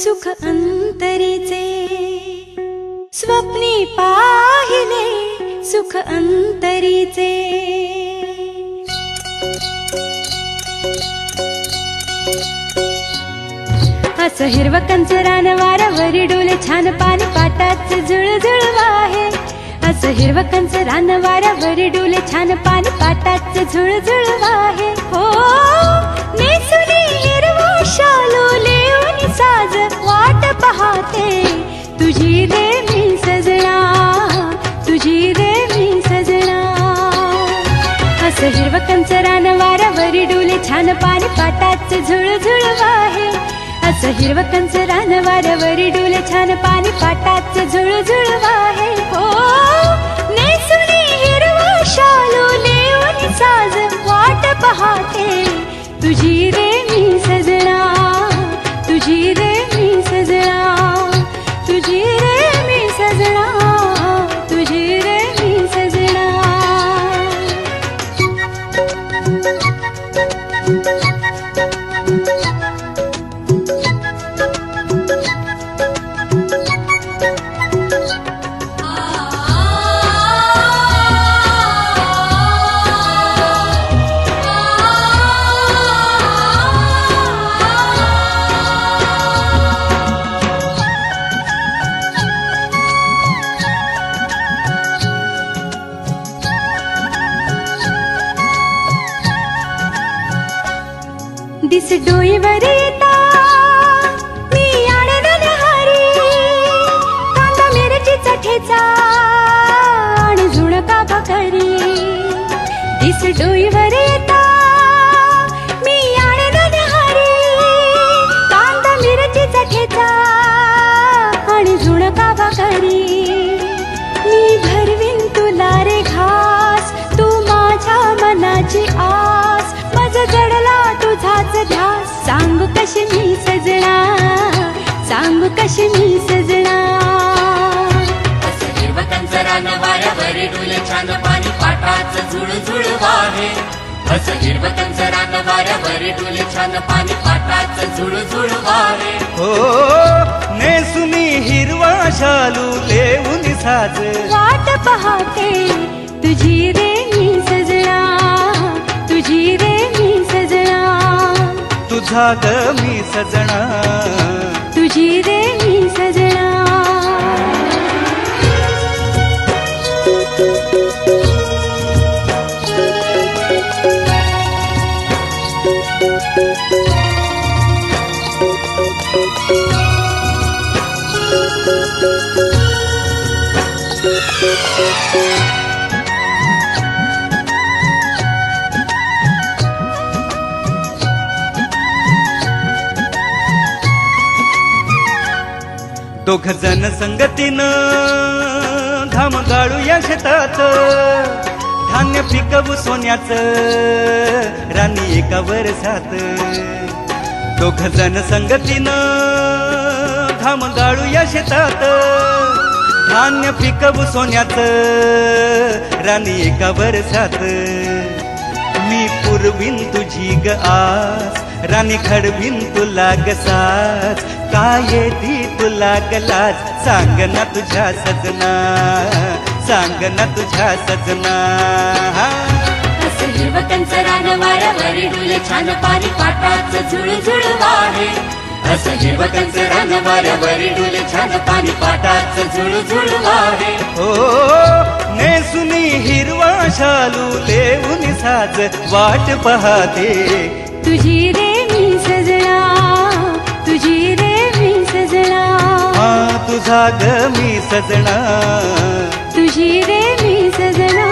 सुख अंतरीचे स्वप्नी पाहिले सुख अंतरीचे असं हिरवं कंचरान वाऱ्यावरी डोले छान पाणी पाटाचे झुळझुळ वाहे असं हिरवं कंचरान वाऱ्यावरी डोले छान पाणी पाटाचे झुळझुळ वाहे हो नेसुनी हिरवं शालू लेऊन साज वाट पाहते तुझी रे मी सजना तुझी रे मी सजना असं हिरवं कंचरान वाऱ्यावरी डोले छान पाणी पाटाचे झुळझुळ वाहे असं हिरवं कंचरान वाऱ्यावरी डोले छान पाणी पाटाचे झुळझुळ वाहे हो नेसुनी हिरवं शालू लेऊन साज वाट पाहते तुझी रे मी सजना तुझी रे मी सजना तुझी रे मी सजना तुझी रे मी सजना दिस डोईवर येता मी आणन हारी कांदा मिरचीचा ठेचा आणि झुणका भाकरी दिस डोईवर येता मी आणन हारी कांदा मिरचीचा ठेचा आणि झुणका भाकरी मी भरवीन तुला रे घास तू माझ्या मनाची आस माझा जडला तुझाच ध्यास सांगू कशी मी सजना सांगू कशी मी सजना असं हिरवं कंचरान वाऱ्यावरी डोले छान पाणी पाटाचं झुळझुळ वाहे असं हिरवं कंचरान वाऱ्यावरी डोले छान पाणी पाटाचं झुळझुळ वाहे हो नेसुनी हिरवा शालू लेऊन साज वाट पाहते तुझी रे मी सजना तुझी रे मी सजना तुझा ग मी सजना तुझी रे मी सजना दोघ जण संगतीनं धाम गाळू या शेतात धान्य पिकवू सोन्याचं राणी एका वर्षात दोघ जण संगतीनं धाम गाळू या शेतात धान्य पिकवू सोन्याचं राणी एका वर्षात मी पुरवीन तुझी ग आस राणी घडवीन तुला ग सास काय ती तुला गलास सांग ना तुझ्या सजना सांग ना तुझ्या सजना असं हिरवं कंचरान वाऱ्यावरी डोले छान पाणी पाटाचं झुळझुळ वाहे असं हिरवं कंचरान वाऱ्यावरी डोले छान पाणी पाटाचं झुळझुळ वाहे हो नेसुनी हिरवा शालू लेऊन साज वाट पाहते तुझी रे मी सजना तुझी रे मी सजना तुझा ग मी सजना तुझी रे मी सजना